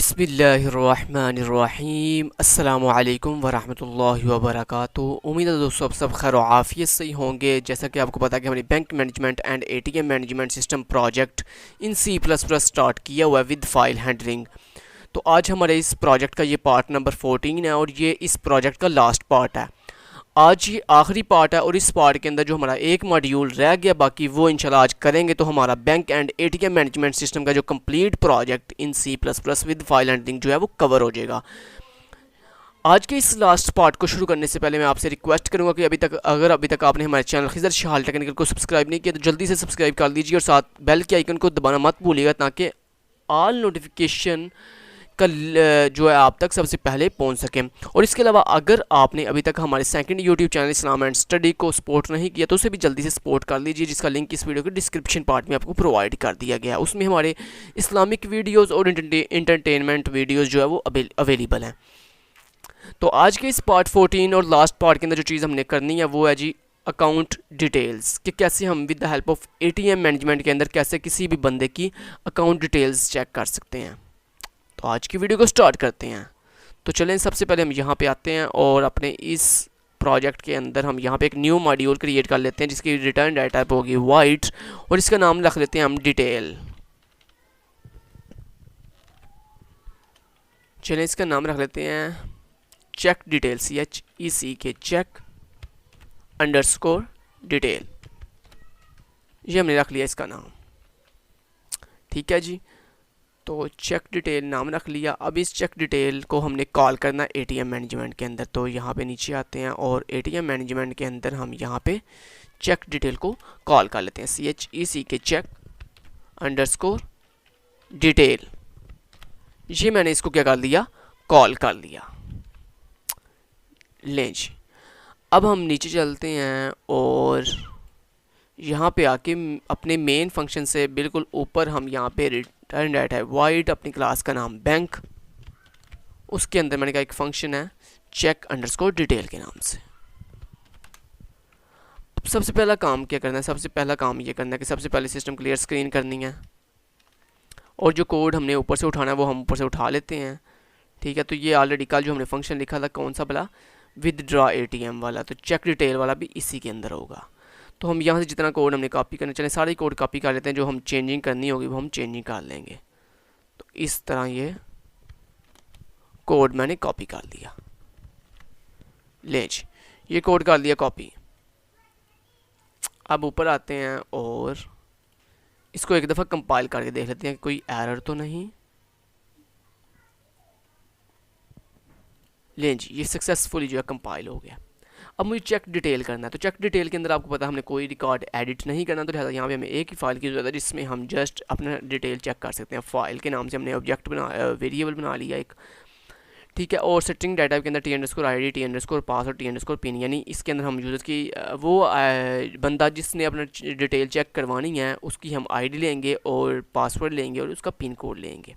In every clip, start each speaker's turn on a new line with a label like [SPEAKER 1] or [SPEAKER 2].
[SPEAKER 1] बिस्मिल्लाहिर्रहमानिर्रहीम अस्सलामुअलैकुम वरहमतुल्लाहि वबरकातुहू। उम्मीद है दोस्तों आप सब खैर आफियत से ही होंगे। जैसा कि आपको पता है कि हमने bank management and ATM management system project in C++ start किया हुआ है विद फाइल हैंडलिंग। तो आज हमारे इस प्रोजेक्ट का ये पार्ट नंबर 14 है और ये इस प्रोजेक्ट का लास्ट पार्ट है। आज ये आखिरी पार्ट है और इस पार्ट के अंदर जो हमारा एक मॉड्यूल रह गया बाकी वो इंशाल्लाह आज करेंगे। तो हमारा bank and ATM management system का जो complete project in C++ with file handling जो है वो कवर हो जाएगा। आज के इस लास्ट पार्ट को शुरू करने से पहले मैं आपसे रिक्वेस्ट करूंगा कि अगर अभी तक आपने हमारे चैनल खिज़र शहाल टेक्निकल को सब्सक्राइब नहीं किया तो जल्दी से सब्सक्राइब कर लीजिए और साथ बेल के आइकन को दबाना मत भूलिएगा ताकि ऑल नोटिफिकेशन का जो है आप तक सबसे पहले पहुंच सकें। और इसके अलावा अगर आपने अभी तक हमारे second YouTube channel Islam and study को सपोर्ट नहीं किया तो उसे भी जल्दी से सपोर्ट कर लीजिए, जिसका लिंक इस वीडियो के डिस्क्रिप्शन पार्ट में आपको प्रोवाइड कर दिया गया है। उसमें हमारे इस्लामिक वीडियोज़ और इंटरटेनमेंट वीडियोज़ जो है वो अवेलेबल हैं। तो आज के इस पार्ट 14 और लास्ट पार्ट के अंदर जो चीज़ हमने करनी है वो है जी अकाउंट डिटेल्स, कि कैसे हम with the help of ATM management के अंदर कैसे किसी भी बंदे की अकाउंट डिटेल्स चेक कर सकते हैं। तो आज की वीडियो को स्टार्ट करते हैं। तो चलें, सबसे पहले हम यहाँ पे आते हैं और अपने इस प्रोजेक्ट के अंदर हम यहाँ पे एक न्यू मॉड्यूल क्रिएट कर लेते हैं जिसकी रिटर्न डाटा टाइप होगी वाइट और इसका नाम रख लेते हैं हम डिटेल। चलें, इसका नाम रख लेते हैं check detail, CHEC check underscore detail. ये हमने रख लिया इसका नाम, ठीक है जी। तो चेक डिटेल नाम रख लिया। अब इस चेक डिटेल को हमने कॉल करना है एटीएम मैनेजमेंट के अंदर। तो यहाँ पे नीचे आते हैं और एटीएम मैनेजमेंट के अंदर हम यहाँ पे चेक डिटेल को कॉल कर लेते हैं CHEC चेक अंडरस्कोर डिटेल। ये मैंने इसको क्या कर लिया, कॉल कर लिया। लें जी, अब हम नीचे चलते हैं और यहाँ पे आके अपने मेन फंक्शन से बिल्कुल ऊपर हम यहाँ पे रिटर्न डाटा है वाइड, अपनी क्लास का नाम बैंक, उसके अंदर मैंने कहा एक फंक्शन है चेक अंडरस्कोर डिटेल के नाम से। अब सबसे पहला काम क्या करना है, सबसे पहला काम ये करना है कि सबसे पहले सिस्टम क्लियर स्क्रीन करनी है और जो कोड हमने ऊपर से उठाना है वो हम ऊपर से उठा लेते हैं, ठीक है। तो ये ऑलरेडी कल जो हमने फंक्शन लिखा था कौन सा भला, विदड्रॉ एटीएम वाला, तो चेक डिटेल वाला भी इसी के अंदर होगा। तो हम यहाँ से जितना कोड हमने कॉपी करना, चले सारे कोड कॉपी कर लेते हैं, जो हम चेंजिंग करनी होगी वो हम चेंजिंग कर लेंगे। तो इस तरह ये कोड मैंने कॉपी कर लिया। ले जी, ये कोड कर लिया कॉपी। अब ऊपर आते हैं और इसको एक दफ़ा कंपाइल करके देख लेते हैं कि कोई एरर तो नहीं। ले जी, ये सक्सेसफुली जो है कंपाइल हो गया। अब मुझे चेक डिटेल करना है। तो चेक डिटेल के अंदर आपको पता है हमने कोई रिकॉर्ड एडिट नहीं करना, तो लिहाजा यहाँ पे हमें एक ही फाइल की ज़रूरत है जिसमें हम जस्ट अपना डिटेल चेक कर सकते हैं। फाइल के नाम से हमने ऑब्जेक्ट वेरिएबल बना लिया एक, ठीक है। और सेटिंग डाटा के अंदर T_ID, T_पास और T_पिन, यानी इसके अंदर हम यूज़र की वो बंदा जिसने अपना डिटेल चेक करवानी है उसकी हम ID लेंगे और पासवर्ड लेंगे और उसका पिन कोड लेंगे।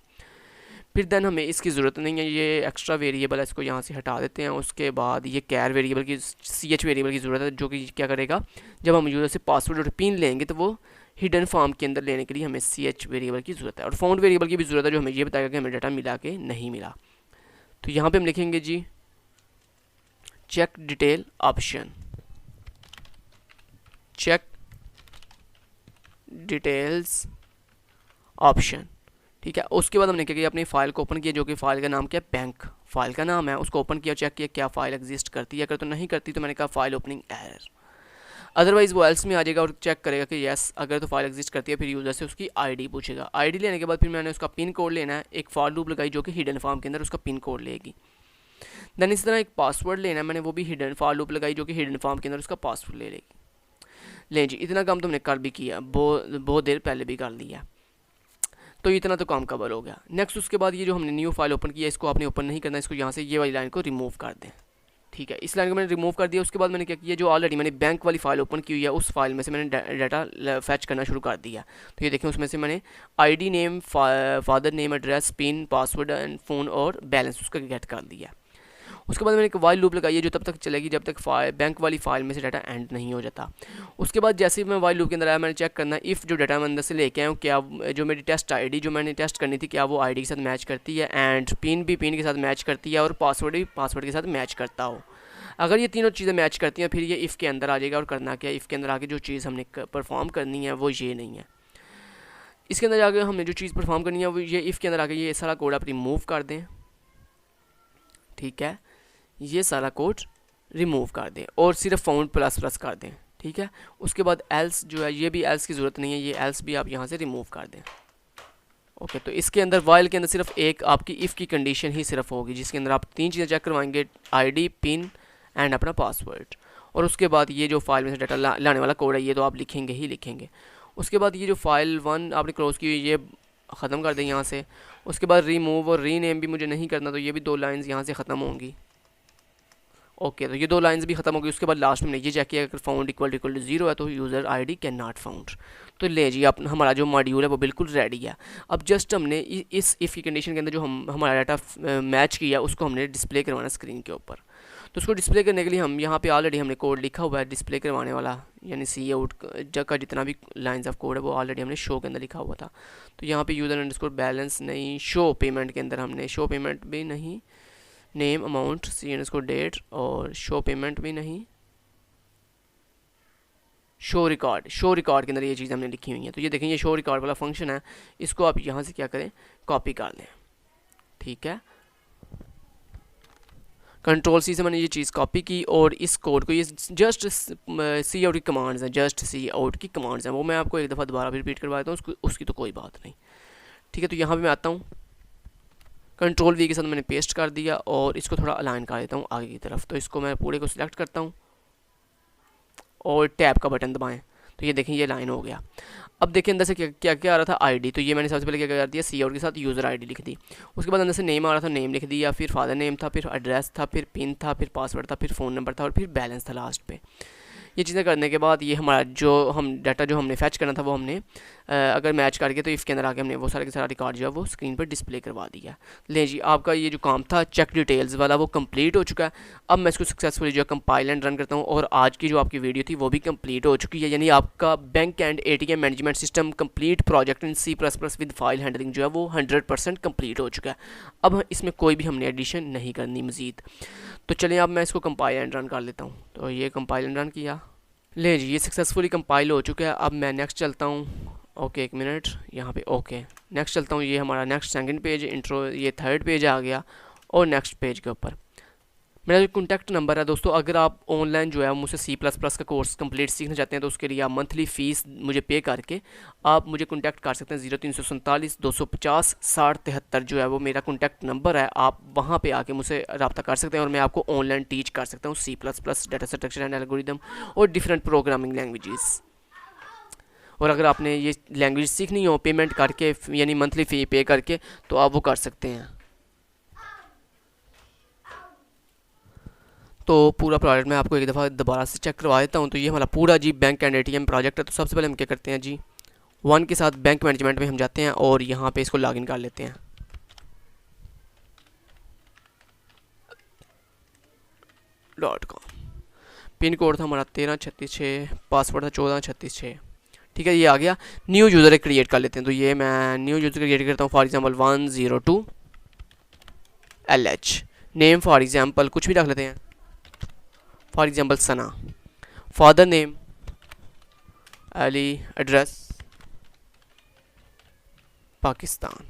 [SPEAKER 1] फिर देन हमें इसकी ज़रूरत नहीं है, ये एक्स्ट्रा वेरिएबल है, इसको यहाँ से हटा देते हैं। उसके बाद ये कैर वेरिएबल की CH वेरिएबल की ज़रूरत है, जो कि क्या करेगा, जब हम यूज़र से पासवर्ड और पिन लेंगे तो वो हिडन फॉर्म के अंदर लेने के लिए हमें CH वेरिएबल की ज़रूरत है। और फाउंड वेरिएबल की भी ज़रूरत है, जो हमें ये बताएगा कि हमें डाटा मिला के नहीं मिला। तो यहाँ पर हम लिखेंगे जी check detail option, check details option, ठीक है। उसके बाद हमने क्या किया, अपनी फ़ाइल को ओपन किया, जो कि फ़ाइल का नाम क्या है, बैंक फाइल का नाम है। उसको ओपन किया, चेक किया क्या फ़ाइल एग्जिस्ट करती है, अगर तो नहीं करती तो मैंने कहा फ़ाइल ओपनिंग एरर, अदरवाइज़ वो एल्स में आ जाएगा और चेक करेगा कि यस अगर तो फाइल एग्जिस्ट करती है। फिर यूज़र से उसकी ID पूछेगा। ID लेने के बाद फिर मैंने उसका पिन कोड लेना है, एक फॉर लूप लगाई जो कि हिडन फॉर्म के अंदर उसका पिन कोड लेगी। देन इस तरह एक पासवर्ड लेना है, मैंने वो भी हिडन फॉर लूप लगाई जो कि हिडन फॉर्म के अंदर उसका पासवर्ड ले लेगी। लें जी, इतना काम तो हमने कर भी किया, बहुत देर पहले भी कर लिया। तो इतना तो काम कवर हो गया। नेक्स्ट उसके बाद ये जो हमने न्यू फाइल ओपन किया इसको आपने ओपन नहीं करना, इसको यहाँ से ये वाली लाइन को रिमूव कर दें, ठीक है। इस लाइन को मैंने रिमूव कर दिया। उसके बाद मैंने क्या किया, जो ऑलरेडी मैंने बैंक वाली फाइल ओपन की हुई है उस फाइल में से मैंने डाटा फैच करना शुरू कर दिया। तो ये देखें उसमें से मैंने ID name, father name, address, pin, password and phone और बैलेंस उसका गेट कर दिया। उसके बाद मैंने एक वाइल लूप लगाई है जो तब तक चलेगी जब तक बैंक वाली फाइल में से डाटा एंड नहीं हो जाता। उसके बाद जैसे ही मैं वाइल लूप के अंदर आया, मैंने चेक करना इफ़ जो डाटा मैं अंदर से लेके आया हूँ क्या जो मेरी टेस्ट आईडी जो मैंने टेस्ट करनी थी क्या वो आईडी के साथ मैच करती है, एंड पिन भी पिन के साथ मैच करती है, और पासवर्ड भी पासवर्ड के साथ मैच करता हो। अगर ये तीनों चीज़ें मैच करती हैं फिर ये इफ़ के अंदर आ जाएगा। और करना क्या, इफ़ के अंदर आके जो चीज़ हमने परफॉर्म करनी है वो ये नहीं है। इसके अंदर जाके हमने जो चीज़ परफॉर्म करनी है वो ये इफ़ के अंदर आके ये सारा कोड आप रिमूव कर दें। ठीक है, ये सारा कोड रिमूव कर दें और सिर्फ फाउंड प्लस प्लस कर दें। ठीक है, उसके बाद एल्स जो है ये भी एल्स की ज़रूरत नहीं है, ये एल्स भी आप यहाँ से रिमूव कर दें। ओके, तो इसके अंदर वाइल के अंदर सिर्फ एक आपकी इफ़ की कंडीशन ही सिर्फ होगी जिसके अंदर आप तीन चीज़ें चेक करवाएंगे, आईडी, पिन एंड अपना पासवर्ड। और उसके बाद ये जो फाइल में से डाटा लाने वाला कोड है ये तो आप लिखेंगे ही लिखेंगे। उसके बाद ये जो फाइल 1 आपने क्लोज की ये ख़त्म कर दें यहाँ से। उसके बाद रीमूव और रीनेम भी मुझे नहीं करना, तो ये भी 2 लाइन्स यहाँ से ख़त्म होंगी। ओके, तो ये 2 लाइन्स भी ख़त्म होगी। उसके बाद लास्ट में ये चेक किया अगर फाउंड इक्वल टू 0 है तो user ID can not found. तो ले जी आप हमारा जो मॉड्यूल है वो बिल्कुल रेडी है। अब जस्ट हमने इस इफ़ की कंडीशन के अंदर जो हमारा डाटा मैच किया उसको हमने डिस्प्ले करवाना स्क्रीन के ऊपर। तो उसको डिस्प्ले करने के लिए हम यहाँ पे ऑलरेडी हमने कोड लिखा हुआ है डिस्प्ले करवाने वाला, यानी सी आउट का जितना भी लाइंस ऑफ कोड है वो ऑलरेडी हमने शो के अंदर लिखा हुआ था। तो यहाँ पे यूज़र अंडरस्कोर बैलेंस नहीं, शो पेमेंट के अंदर हमने शो पेमेंट भी नहीं, नेम अमाउंट सी अंडरस्कोर डेट, और शो पेमेंट भी नहीं, शो रिकॉर्ड के अंदर ये चीज़ हमने लिखी हुई है। तो ये देखें ये शो रिकॉर्ड वाला फंक्शन है, इसको आप यहाँ से क्या करें कॉपी कर लें। ठीक है, कंट्रोल सी से मैंने ये चीज़ कॉपी की और इस कोड को ये जस्ट सी आउट की कमांड्स हैं, जस्ट सी आउट की कमांड्स हैं, वो मैं आपको एक दफ़ा दोबारा भी रिपीट करवा देता हूँ, उसकी तो कोई बात नहीं। ठीक है, तो यहाँ पे मैं आता हूँ, कंट्रोल वी के साथ मैंने पेस्ट कर दिया और इसको थोड़ा अलाइन कर देता हूँ आगे की तरफ। तो इसको मैं पूरे को सिलेक्ट करता हूँ और टैब का बटन दबाएं, तो ये देखें ये लाइन हो गया। अब देखिए अंदर से क्या क्या आ रहा था आईडी, तो ये मैंने सबसे पहले क्या कर दिया सी आउट के साथ यूज़र आईडी लिख दी। उसके बाद अंदर से नेम आ रहा था, नेम लिख दिया, फिर फादर नेम था, फिर एड्रेस था, फिर पिन था, फिर पासवर्ड था, फिर फ़ोन नंबर था और फिर बैलेंस था लास्ट पे। ये चीज़ें करने के बाद ये हमारा जो डाटा जो हमने फैच करना था वो हमने अगर मैच करके तो इफ़ के अंदर आके हमने वो सारा के सारा रिकॉर्ड जो है वो स्क्रीन पर डिस्प्ले करवा दिया। ले जी आपका ये जो काम था चेक डिटेल्स वाला वो कंप्लीट हो चुका है। अब मैं इसको सक्सेसफुली जो है कंपाइल एंड रन करता हूँ और आज की जो आपकी वीडियो थी वो भी कंप्लीट हो चुकी है, यानी आपका bank and ATM management system complete project in C++ with file handling जो है वो 100% कंप्लीट हो चुका है। अब इसमें कोई भी हमने एडिशन नहीं करनी मज़ीद। तो चलिए अब मैं इसको कंपाइल एंड रन कर लेता हूँ। तो ये कंपाइल एंड रन किया, ले जी ये सक्सेसफुली कंपाइल हो चुका है। अब मैं नेक्स्ट चलता हूँ। ओके एक मिनट यहाँ पे, ओके नेक्स्ट चलता हूँ। ये हमारा नेक्स्ट सेकंड पेज इंट्रो, ये थर्ड पेज आ गया और नेक्स्ट पेज के ऊपर मेरा जो कॉन्टैक्ट नंबर है दोस्तों, अगर आप ऑनलाइन जो है मुझसे C++ का कोर्स कंप्लीट सीखना चाहते हैं तो उसके लिए आप मंथली फ़ीस मुझे पे करके आप मुझे कॉन्टैक्ट कर सकते हैं। 0347 250 60 73 जो है वो मेरा कॉन्टैक्ट नंबर है। आप वहाँ पे आके मुझसे रब्ता कर सकते हैं और मैं आपको ऑनलाइन टीच कर सकता हूँ C++, data structure and algorithm और डिफरेंट प्रोग्रामिंग लैंग्वेजेस। और अगर आपने ये लैंग्वेज सीखनी हो पेमेंट करके यानी मंथली फ़ी पे करके तो आप वो कर सकते हैं। तो पूरा प्रोजेक्ट मैं आपको एक दफ़ा दोबारा से चेक करवा देता हूँ। तो ये हमारा पूरा जी बैंक एंड ATM प्रोजेक्ट है। तो सबसे पहले हम क्या करते हैं जी 1 के साथ बैंक मैनेजमेंट में हम जाते हैं और यहाँ पे इसको लॉगिन कर लेते हैं। .com पिन कोड था हमारा 1336, पासवर्ड था 1436। ठीक है, ये आ गया। न्यू यूज़र क्रिएट कर लेते हैं। तो ये मैं न्यू यूज़र क्रिएट करता हूँ, for example 102 LH। Name for example कुछ भी रख लेते हैं, for example Sana. Father name Ali, address Pakistan.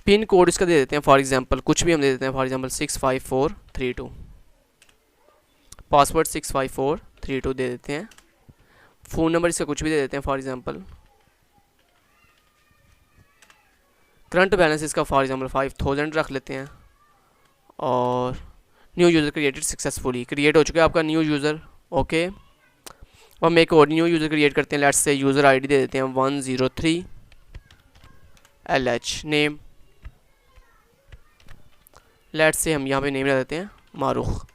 [SPEAKER 1] Pin code इसका दे देते हैं, फॉर एग्जांपल कुछ भी हम दे देते हैं, फॉर एग्जांपल 65432। पासवर्ड 65432 दे देते हैं। फ़ोन नंबर इसका कुछ भी दे देते हैं, फॉर एग्जांपल करंट बैलेंस इसका फॉर एग्जांपल 5000 रख लेते हैं। और new user created successfully, create हो चुका है आपका न्यू यूज़र। ओके, और हम एक और न्यू यूज़र क्रिएट करते हैं। लेट्स से यूज़र आईडी दे देते हैं 103 LH। नेम लेट्स से हम यहाँ पे नेम रख देते हैं Marukh.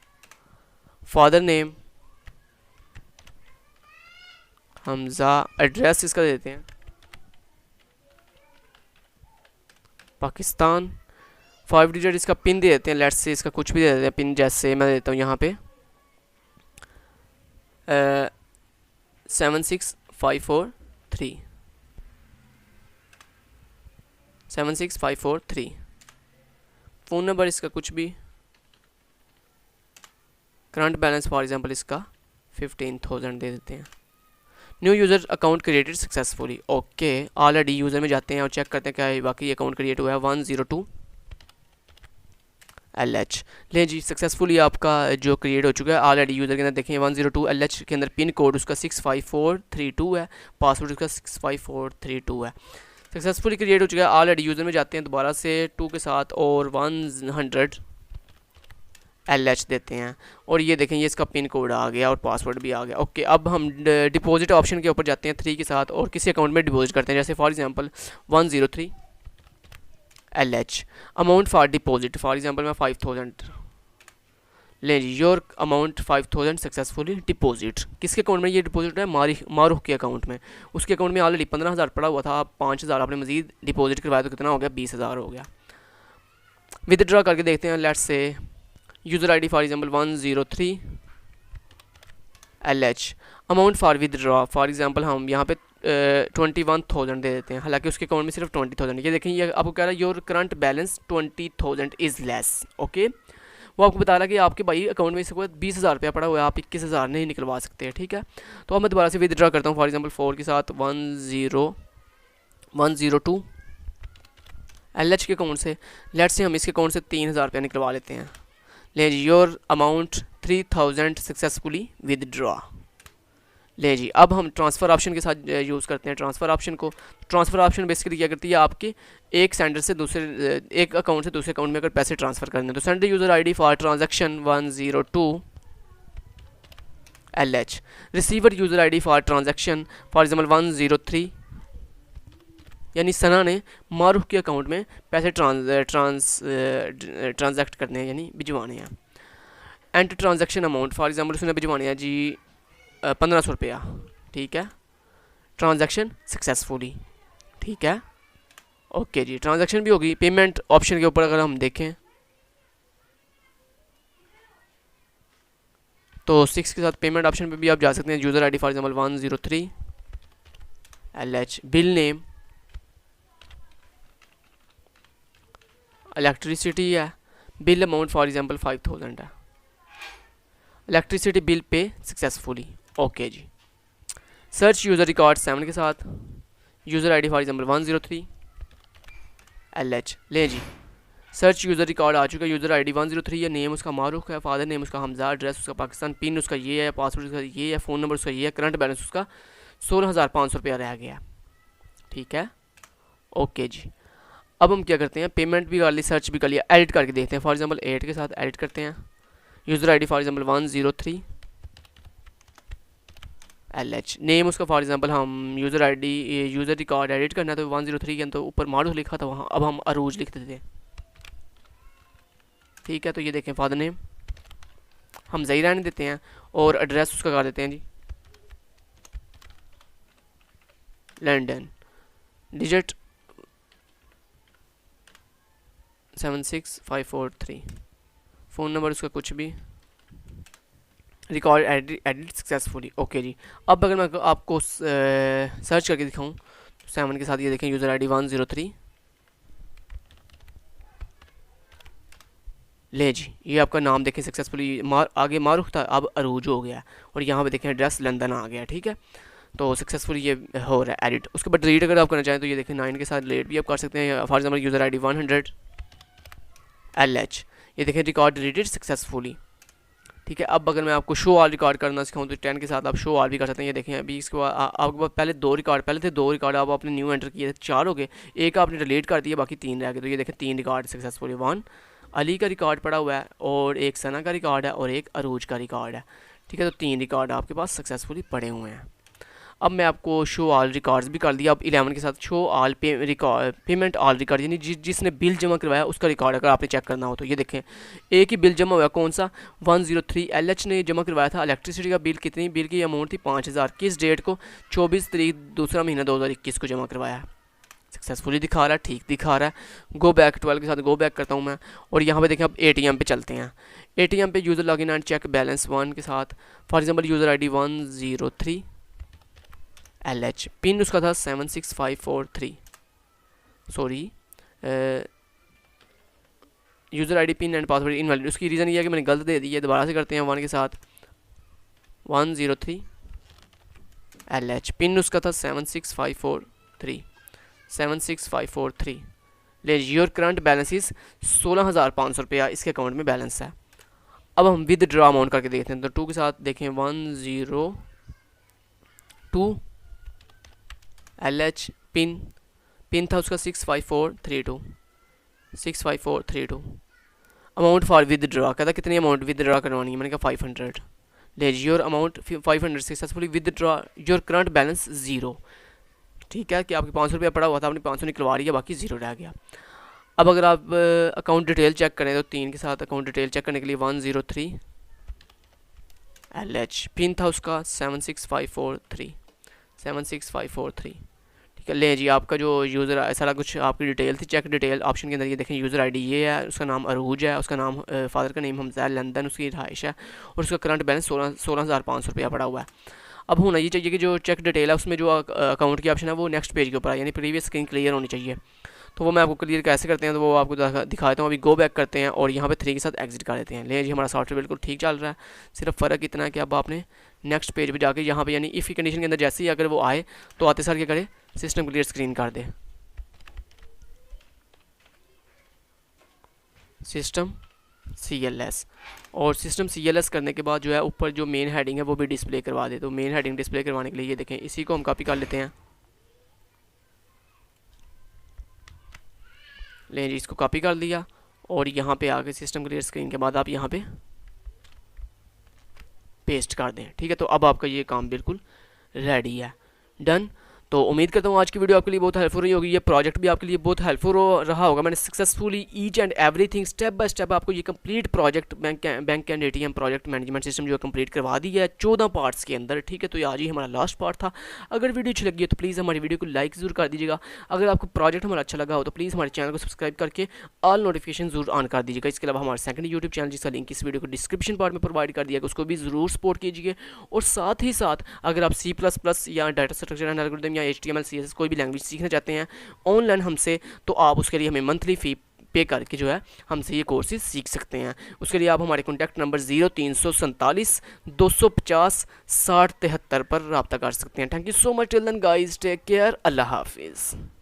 [SPEAKER 1] Father name Hamza. Address इसका दे देते हैं पाकिस्तान। 5 डिजिट इसका पिन दे देते हैं, लेट्स से इसका कुछ भी दे देते हैं पिन, जैसे मैं देता हूँ यहाँ पे 76543 76543। फ़ोन नंबर इसका कुछ भी, करंट बैलेंस फॉर एग्जांपल इसका 15,000 दे देते हैं। New user account created successfully, okay. Already user में जाते हैं और चेक करते हैं क्या वाकई अकाउंट क्रिएट हुआ है। 102 LH, ले जी सक्सेसफुली आपका जो क्रिएट हो चुका है ऑलरेडी यूज़र के अंदर। देखें 102 LH के अंदर पिन कोड उसका 65432 है, पासवर्ड उसका 65432 है। सक्सेसफुली क्रिएट हो चुका है। ऑलरेडी यूज़र में जाते हैं दोबारा से 2 के साथ और 100 LH देते हैं और ये देखें ये इसका पिन कोड आ गया और पासवर्ड भी आ गया। ओके, अब हम डिपॉजिट ऑप्शन के ऊपर जाते हैं 3 के साथ और किसी अकाउंट में डिपॉजिट करते हैं, जैसे for example 103 LH। Amount for deposit for example मैं 5000 ले जी, योर अमाउंट 5000 सक्सेसफुली डिपॉजिट। किसके अकाउंट में ये डिपॉजिट है? मारूख के अकाउंट में। उसके अकाउंट में ऑलरेडी 15,000 पड़ा हुआ था, 5,000 आपने मजीद डिपॉजिट करवाया तो कितना हो गया? 20,000 हो गया। विदड्रॉ करके देखते हैं, let's say user ID for example 103 LH। Amount for withdraw for example हम यहाँ पे 21,000 दे देते हैं, हालांकि उसके अकाउंट में सिर्फ 20,000। ये देखें ये आपको कह रहा है your current balance 20,000 is less. Okay, वो आपको बता रहा है कि आपके भाई अकाउंट में इसको 20,000 रुपया पड़ा हुआ है, आप 21,000 नहीं निकलवा सकते। ठीक है, तो अब मैं दोबारा से विदड्रॉ करता हूँ फॉर एग्जांपल 4 के साथ 102 LH के अकाउंट से। लेट्स से हम इसके अकाउंट से 3,000 रुपया निकलवा लेते हैं। ले जी, योर अमाउंट 3,000 सक्सेसफुली विदड्रॉ। ले जी, अब हम ट्रांसफ़र ऑप्शन के साथ यूज़ करते हैं ट्रांसफ़र ऑप्शन को। ट्रांसफ़र ऑप्शन बेसिकली क्या करती है, आपके एक सेंडर से दूसरे एक अकाउंट से दूसरे अकाउंट में अगर पैसे ट्रांसफ़र करने हैं तो sender user ID for transaction 102 LH। Receiver user ID for transaction for example 103, यानी सना ने मारूफ के अकाउंट में पैसे ट्रांजैक्ट करने हैं, यानी भिजवाने हैं। Enter transaction amount for example उसने भिजवाने हैं जी 1500 रुपया। ठीक है, ट्रांजैक्शन सक्सेसफुली। ठीक है, ओके जी, ट्रांजैक्शन भी होगी। पेमेंट ऑप्शन के ऊपर अगर हम देखें तो 6 के साथ पेमेंट ऑप्शन पे भी आप जा सकते हैं। User ID for example 103 LH। Bill name electricity है, बिल अमाउंट फॉर एग्जांपल 5,000 है। Electricity bill pay successfully. Okay जी, सर्च यूज़र रिकॉर्ड 7 के साथ user ID for example 103 LH। ले जी, सर्च यूज़र रिकॉर्ड आ चुका है। यूज़र ID 103 है, नेम उसका मारूख है, फादर नेम उसका हमजा, एड्रेस उसका पाकिस्तान, पिन उसका ये है, पासवर्ड उसका ये है, फ़ोन नंबर उसका ये है, करंट बैलेंस उसका 16,500 रुपया रह गया। ठीक है, ओके जी, अब हम क्या करते हैं, पेमेंट भी कर ली, सर्च भी कर लिया, एडिट करके देखते हैं। फॉर एग्जांपल 8 के साथ एडिट करते हैं। User ID for example 103 LH। Name उसका फॉर एग्जांपल हम user ID user record edit करना है तो 103 के तो ऊपर मारूफ लिखा था वहाँ, अब हम अरूज लिख देते हैं। ठीक है, तो ये देखें फादर नेम हम ज़ही रहने देते हैं और एड्रेस उसका कर देते हैं जी लंदन, डिजिट 76543, फ़ोन नंबर उसका कुछ भी, रिकॉर्ड एडिट सक्सेसफुली। ओके जी, अब अगर मैं आपको सर्च करके दिखाऊं तो 7 के साथ ये देखें यूज़र ID 103। ले जी, ये आपका नाम देखें सक्सेसफुली आगे मारूफ था, अब अरूज हो गया और यहाँ पे देखें एड्रेस लंदन आ गया। ठीक है, तो सक्सेसफुली ये हो रहा है एडिट। उसके बाद डिलीट अगर आप करना चाहें तो ये देखें 9 के साथ डिलीट भी आप कर सकते हैं। For example user ID 100 LH, ये देखें रिकॉर्ड डिलीटेड सक्सेसफुली। ठीक है, अब अगर मैं आपको शो ऑल रिकॉर्ड करना सिखाऊं तो 10 के साथ आप शो ऑल भी कर सकते हैं। ये देखें अभी इसके बाद आपके पास पहले 2 रिकॉर्ड, पहले थे 2 रिकॉर्ड, अब आपने न्यू एंटर किए थे 4 हो गए, एक आपने डिलीट कर दिया, बाकी 3 रह गए। तो ये देखें 3 रिकॉर्ड सक्सेसफुली। 1 अली का रिकॉर्ड पड़ा हुआ है और एक सना का रिकॉर्ड है और एक अरूज का रिकॉर्ड है। ठीक है, तो 3 रिकॉर्ड आपके पास सक्सेसफुली पड़े हुए हैं। अब मैं आपको शो ऑल रिकॉर्ड्स भी कर दिया। अब 11 के साथ show all payment all record, यानी जिसने बिल जमा करवाया उसका रिकॉर्ड अगर आपने चेक करना हो तो ये देखें एक ही बिल जमा हुआ, कौन सा? 103 LH ने जमा करवाया था। इलेक्ट्रिसिटी का बिल कितनी, बिल की अमाउंट थी 5,000, किस डेट को? 24 तारीख दूसरा महीना 2021 को जमा करवाया है। सक्सेसफुली दिखा रहा है, ठीक दिखा रहा है। गो बैक 12 के साथ गो बैक करता हूँ मैं, और यहाँ पे देखें अब ATM पे चलते हैं। ATM पे user login and check balance 1 के साथ, for example user ID 103 LH, pin उसका था 76543, sorry user ID pin and password invalid. उसकी रीज़न ये है कि मैंने गलत दे दी है। दोबारा से करते हैं 1 के साथ, 103 LH, पिन उसका था 76543, 76543। ले योर करंट बैलेंस इज 16,500 रुपया इसके अकाउंट में बैलेंस है। अब हम विद ड्रॉ अमाउंट करके देखते हैं। तो 2 के साथ देखें 102 LH, पिन था उसका 65432, 65432। अमाउंट फॉर विद ड्रॉ कहता कितनी अमाउंट विद ड्रॉ करवानी है, मैंने कहा 500। ले your amount 500 successfully with draw your current balance 0। ठीक है कि आपके 500 रुपया पड़ा हुआ था, आपने 500 निकलवा लिया, बाकी 0 रह गया। अब अगर आप अकाउंट डिटेल चेक करें तो 3 के साथ अकाउंट डिटेल चेक करने के लिए 103 LH, पिन था उसका 76543, 76543। ठीक है, ले जी आपका जो यूज़र सारा कुछ आपकी डिटेल थी, चेक डिटेल ऑप्शन के अंदर ये देखें यूज़र ID ये है, उसका नाम अरूज है, उसका नाम फादर का नेम हमजा लंदन, उसकी रहाइश है, और उसका करंट बैलेंस 16,500 रुपया पड़ा हुआ है। अब होना ये चाहिए कि जो चेक डिटेल है उसमें जो अकाउंट की ऑप्शन है वो नेक्स्ट पेज के ऊपर है, यानी प्रीवियस स्क्रीन क्लियर होनी चाहिए। तो वो मैं आपको क्लियर कैसे करते हैं तो वो आपको दिखाता हूँ। अभी गो बैक करते हैं और यहाँ पे 3 के साथ एग्जिट कर देते हैं। ले जी हमारा सॉफ्टवेयर बिल्कुल ठीक चल रहा है, सिर्फ फ़र्क इतना है कि अब आपने नेक्स्ट पेज पे जाके यहाँ पे यानी इफ़ की कंडीशन के अंदर जैसे ही अगर वो आए तो आते सर क्या करे, सिस्टम क्लियर स्क्रीन कर दे, सिस्टम CLS, और सिस्टम CLS करने के बाद जो है ऊपर जो मेन हेडिंग है वो भी डिस्प्ले करवा दे। तो मेन हेडिंग डिस्प्ले करवाने के लिए ये देखें, इसी को हम कॉपी कर लेते हैं। ले जी इसको कॉपी कर लिया, और यहाँ पे आके सिस्टम क्लियर स्क्रीन के बाद आप यहाँ पे पेस्ट कर दें। ठीक है, तो अब आपका ये काम बिल्कुल रेडी है, डन। तो उम्मीद करता हूँ आज की वीडियो आपके लिए बहुत हेल्पफुल रही होगी, ये प्रोजेक्ट भी आपके लिए बहुत हेल्पफुल रहा होगा। मैंने successfully each and everything step by step आपको ये complete project bank and ATM project management system जो है कंप्लीट करवा दी है 14 पार्ट्स के अंदर। ठीक है, तो ये आज ही हमारा लास्ट पार्ट था। अगर वीडियो अच्छी लगी है तो प्लीज़ हमारी वीडियो को लाइक ज़रूर कर दीजिएगा। अगर आपको प्रोजेक्ट हमारा अच्छा लगा हो तो प्लीज़ हमारे चैनल को सब्सक्राइब करके ऑल नोटिफिकेशन जरूर ऑन कर दीजिएगा। इसके अलावा हमारा सेकंड यूट्यूब चैनल जिसका लिंक इस वीडियो को डिस्क्रिप्शन पार्ट में प्रोवाइड कर दिया, उसको भी ज़रूर सपोर्ट कीजिए। और साथ ही साथ अगर आप C++ या डाटा स्ट्रक्चर एंड एल्गोरिथम या HTML CSS कोई भी लैंग्वेज सीखना चाहते हैं ऑनलाइन हमसे, तो आप उसके लिए हमें मंथली फ़ी पे करके जो है हमसे ये कोर्सेज सीख सकते हैं। उसके लिए आप हमारे कॉन्टैक्ट नंबर 0347 250 60 73 पर रब्ता कर सकते हैं। Thank you so much till then guys, take care, अल्लाह हाफिज़।